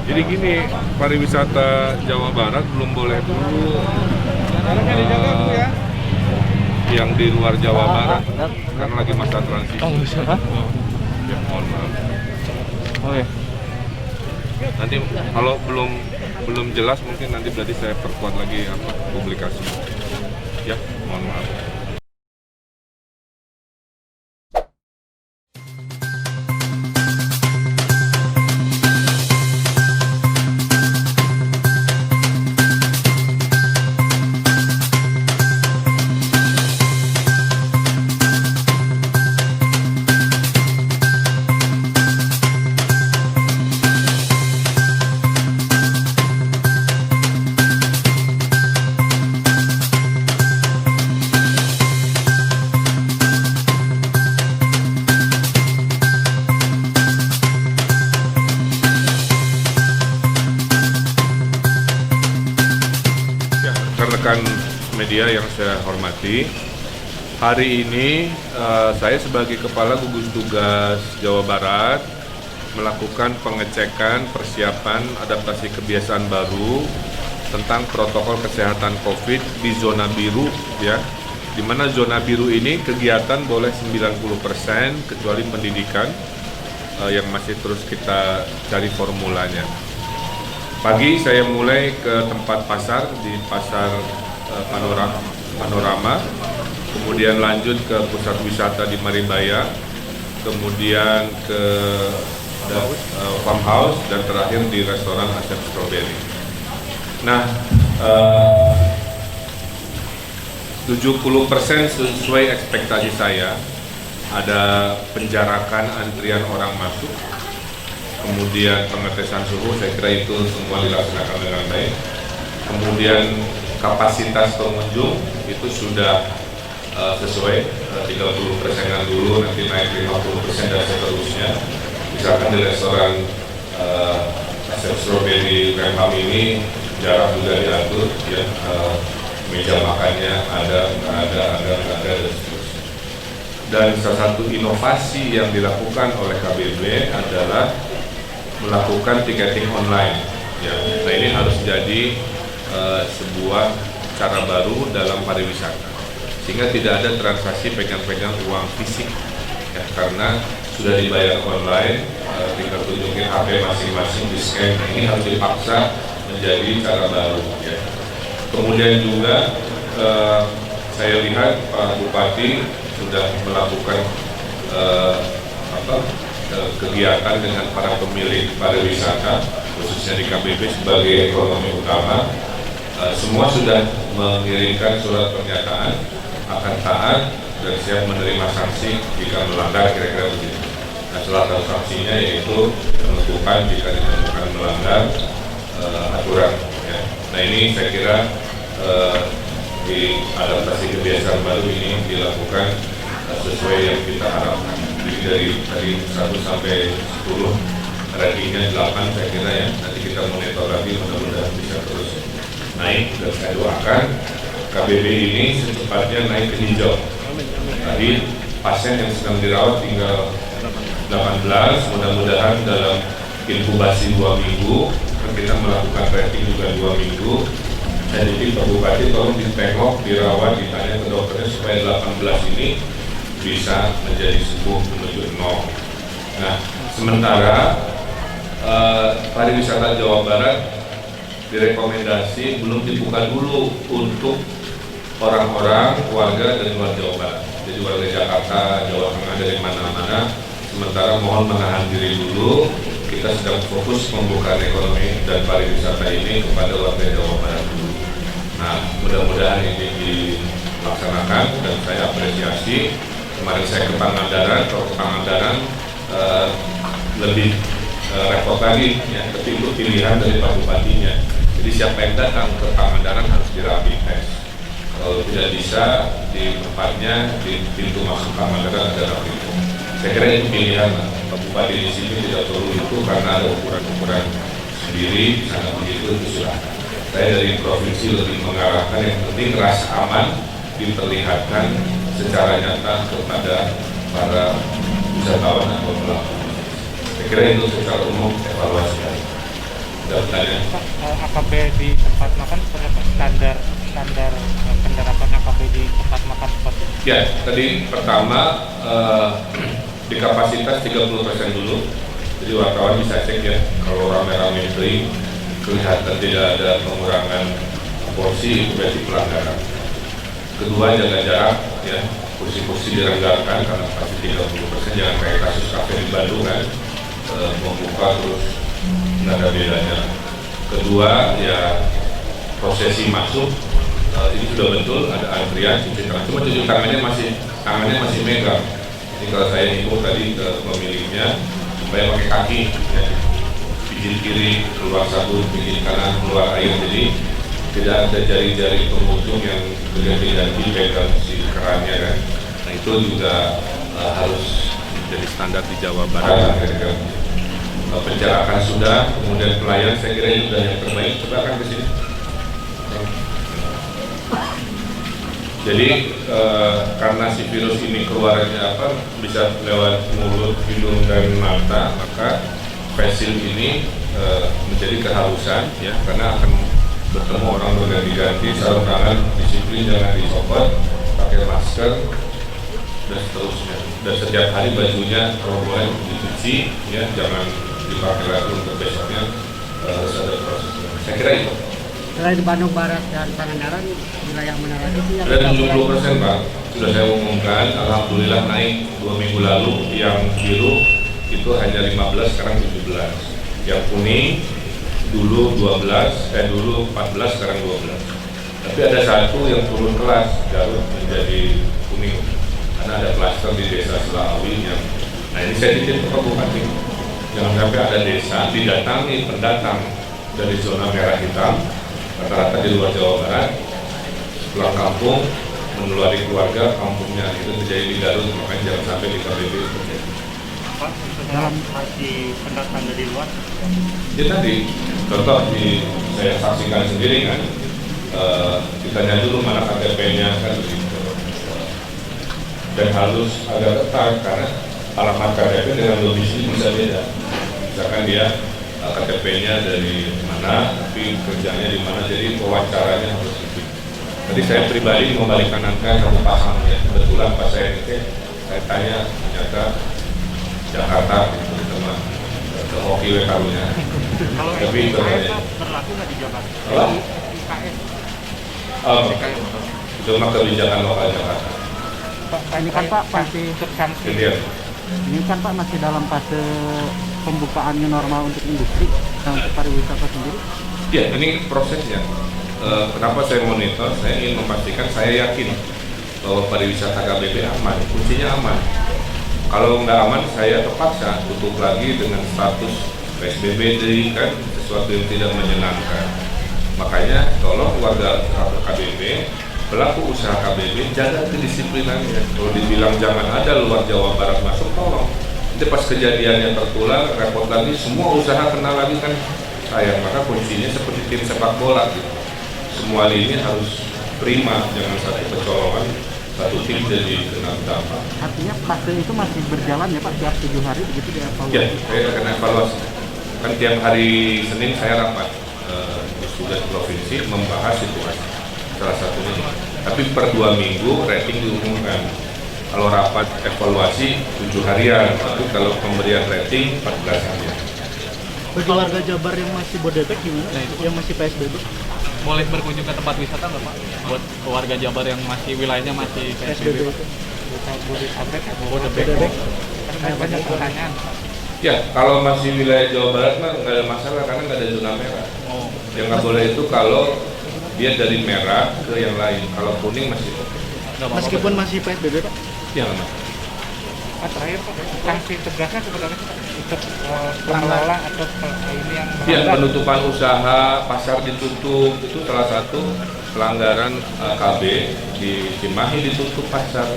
Jadi gini, pariwisata Jawa Barat belum boleh dulu yang di luar Jawa Barat karena lagi masa transisi. Ya, mohon maaf. Oh ya. Nanti kalau belum jelas mungkin nanti berarti saya perkuat lagi publikasi. Ya, mohon maaf. Rekan media yang saya hormati, hari ini saya sebagai Kepala Gugus Tugas Jawa Barat melakukan pengecekan persiapan adaptasi kebiasaan baru tentang protokol kesehatan COVID di zona biru, ya. Di mana zona biru ini kegiatan boleh 90% kecuali pendidikan yang masih terus kita cari formulanya. Pagi saya mulai ke tempat pasar di pasar Panorama, kemudian lanjut ke pusat wisata di Maribaya, kemudian ke farmhouse dan terakhir di restoran Asep Strawberry. Nah, 70% sesuai ekspektasi saya. Ada penjarakan antrian orang masuk, kemudian pengetesan suhu, saya kira itu semua dilaksanakan dengan baik. Kemudian kapasitas pengunjung itu sudah sesuai, 30%-an dulu, nanti naik 50% dan seterusnya. Misalkan di restoran Asep Strawberry Remham ini jarak juga diatur, ya, meja makannya ada, dan seterusnya. Dan salah satu inovasi yang dilakukan oleh KBB adalah melakukan tiketing online. Ya, nah ini harus jadi sebuah cara baru dalam pariwisata, sehingga tidak ada transaksi pegang-pegang uang fisik, ya, karena sudah dibayar online, tinggal tunjukin HP masing-masing di scan. Ini harus dipaksa menjadi cara baru. Ya. Kemudian juga saya lihat Pak Bupati sudah melakukan kegiatan dengan para pemilik pariwisata, khususnya di KBB sebagai ekonomi utama. Semua sudah mengirimkan surat pernyataan akan taat dan siap menerima sanksi jika melanggar, kira-kira begitu. Nah, salah satu sanksinya yaitu penuntukan jika ditemukan melanggar aturan. Ya. Nah, ini saya kira di adaptasi kebiasaan baru ini dilakukan sesuai yang kita harapkan. Jadi dari 1 sampai 10 rankingnya 8 saya kira, ya. Nanti kita monitor lagi, mudah-mudahan bisa terus naik, dan saya doakan KBB ini secepatnya naik ke hijau. Tadi pasien yang sedang dirawat tinggal 18, mudah-mudahan dalam inkubasi 2 minggu, kita melakukan tracking juga 2 minggu. Jadi Pak Bupati tolong ditengok, dirawat, ditanya ke dokternya supaya 18 ini bisa menjadi sembuh menuju 0. Nah, sementara pariwisata Jawa Barat direkomendasi belum dibuka dulu untuk orang-orang warga dari luar Jawa Barat. Jadi warga Jakarta, Jawa Tengah, dari mana-mana, sementara mohon menahan diri dulu. Kita sedang fokus pembukaan ekonomi dan pariwisata ini kepada warga Jawa Barat dulu. Nah, mudah-mudahan ini dilaksanakan dan saya apresiasi. Kemarin saya ke Pangandaran, kalau ke Pangandaran lebih repot lagi, ya, tapi itu pilihan dari Pak Bupatinya. Jadi siapa yang datang ke Pangandaran harus di rapid test. Kalau tidak bisa, di tempatnya, di pintu masuk Pangandaran ada rapid test. Saya kira itu pilihan. Pak Bupati di sini tidak perlu itu karena ada ukuran-ukuran sendiri, sangat begitu, itu sudah. Saya dari provinsi lebih mengarahkan yang penting rasa aman diperlihatkan secara nyata kepada para wisatawan atau pelaku. Saya kira itu secara umum evaluasi. dilaksanakan seperti apa? Standar penerapan AKB di tempat makan seperti itu? Ya, tadi pertama di kapasitas 30% dulu. Jadi wartawan bisa cek ya, kalau rame-rame itu kelihatan tidak ada pengurangan porsi, itu berarti pelanggaran. Kedua, jaga jarak ya, kursi-kursi direnggakan karena pasti 30%, jangan kayak kasus kafe di Bandung kan, membuka terus nggak ada bedanya. Kedua, ya prosesi masuk ini sudah betul ada antrian cuci tangan, cuma cuci tangannya masih megang. Jadi kalau saya himbau tadi ke pemiliknya supaya pakai kaki, ya. Pijit kiri keluar sabun, pijit kanan keluar air, jadi tidak ada jari-jari pengunjung yang berganti-ganti pegang si kerannya kan. Nah itu juga harus menjadi standar di Jawa Barat. Penjarakan sudah, kemudian pelayan saya kira itu sudah yang terbaik. Coba akan ke sini. Jadi karena si virus ini keluarnya bisa lewat mulut, hidung dan mata, maka face shield ini menjadi keharusan ya, karena akan bertemu orang berganti-ganti, sarung tangan disiplin, jangan dicopot, pakai masker dan seterusnya. Dan setiap hari bajunya kalau boleh dicuci ya, jangan dipakai lagi untuk besoknya, harus ada prosesnya. Saya kira itu. Selain Bandung Barat dan Pangandaran, wilayah mana lagi sih yang ada 70% Pak, sudah saya umumkan, alhamdulillah naik 2 minggu lalu. Yang biru itu hanya 15, sekarang 17. Yang kuning dulu 14, sekarang 12. Tapi ada satu yang turun kelas, Garut menjadi kuning, karena ada klaster di desa Selawi yang, nah ini saya titip ke Pak Bupati, jangan sampai ada desa didatangi pendatang dari zona merah hitam, rata-rata di luar Jawa Barat, pulang kampung menulari keluarga kampungnya, itu terjadi di Garut. Makanya jangan sampai di KBB terjadi. Pak, dalam masih pendatang dari luar? Ya tadi contoh saya saksikan sendiri kan, ditanya dulu mana KTP-nya kan begitu, dan harus agak ketat karena alamat KTP dengan domisili bisa beda. Misalkan dia KTP-nya dari mana, tapi kerjanya di mana, jadi wawancaranya harus lebih. Tadi saya pribadi membalik kanankan satu pasang ya, kebetulan pas saya ngecek, saya tanya ternyata Jakarta gitu, teman ke hoki WKU-nya. Tapi itu aja. Berlaku nggak di Jakarta? Apa? IKS. Itu mah kebijakan lokal Jakarta. Pak, ini kan Pak masih substansi. ini kan Pak masih dalam fase pembukaannya normal untuk industri dan untuk pariwisata sendiri. Ya, ini prosesnya. Kenapa saya monitor? Saya ingin memastikan, saya yakin bahwa pariwisata KBB aman, kuncinya aman. Kalau nggak aman, saya terpaksa tutup lagi dengan status PSBB, jadi kan sesuatu yang tidak menyenangkan. Makanya tolong warga KBB, pelaku usaha KBB, jaga kedisiplinannya. Kalau dibilang jangan ada luar Jawa Barat masuk, tolong. Nanti pas kejadiannya tertular, repot lagi, semua usaha kena lagi kan sayang. Maka kuncinya seperti tim sepak bola gitu. Semua lini harus prima, jangan satu kecolongan, satu tim jadi kena dampak. Artinya fase itu masih berjalan ya Pak, tiap 7 hari begitu dievaluasi? Ya, saya akan evaluasi. Kan tiap hari Senin saya rapat di tugas provinsi membahas situasi. Salah satunya. Tapi per 2 minggu rating diumumkan. Kalau rapat evaluasi 7 harian, tapi kalau pemberian rating 14 harian. Bagi warga Jabar yang masih Bodebek gimana? Nah, itu yang masih PSBB? Boleh berkunjung ke tempat wisata nggak Pak? Buat warga Jabar yang masih wilayahnya masih PSBB. Bodebek. Karena banyak pertanyaan. Ya, kalau masih wilayah Jawa Barat mah nggak ada masalah karena nggak ada zona merah. Oh. Yang nggak boleh itu kalau dia dari merah ke yang lain. Kalau kuning masih oke. Meskipun masih PSBB Pak? Ya nggak masalah. Pak, terakhir Pak, sanksi tegasnya sebenarnya untuk pengelola atau ini yang Ya, penutupan usaha, pasar ditutup, itu salah satu pelanggaran KB. Di Cimahi ditutup pasar,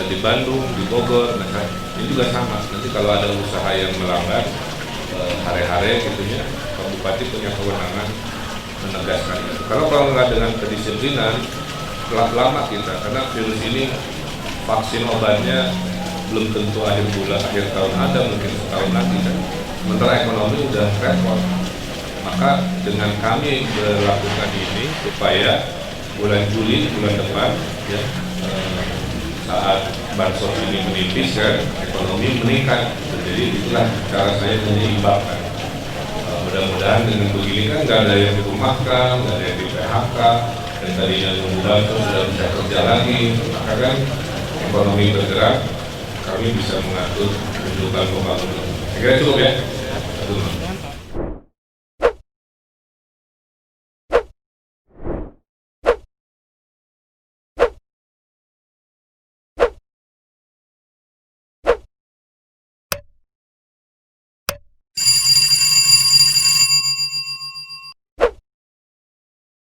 di Bandung, di Bogor, nah, ini juga sama. Nanti kalau ada usaha yang melanggar hare-hare gitunya, Pak Bupati punya kewenangan menegaskan itu. Kalau nggak dengan kedisiplinan, lama kita, karena virus ini vaksin obatnya belum tentu akhir tahun ada, mungkin setahun lagi kan. Sementara ekonomi udah repot. Maka dengan kami melakukan ini supaya bulan Juli, bulan depan, ya, saat bansos ini menipis, kan, ekonomi meningkat. Jadi itulah cara saya menyeimbangkan. Mudah-mudahan dengan begini kan nggak ada yang dirumahkan, nggak ada yang di PHK, dan tadinya bansos sudah bisa kerja lagi, maka kan ekonomi bergerak, kami bisa mengatur kehidupan pembangunan. Saya kira cukup ya.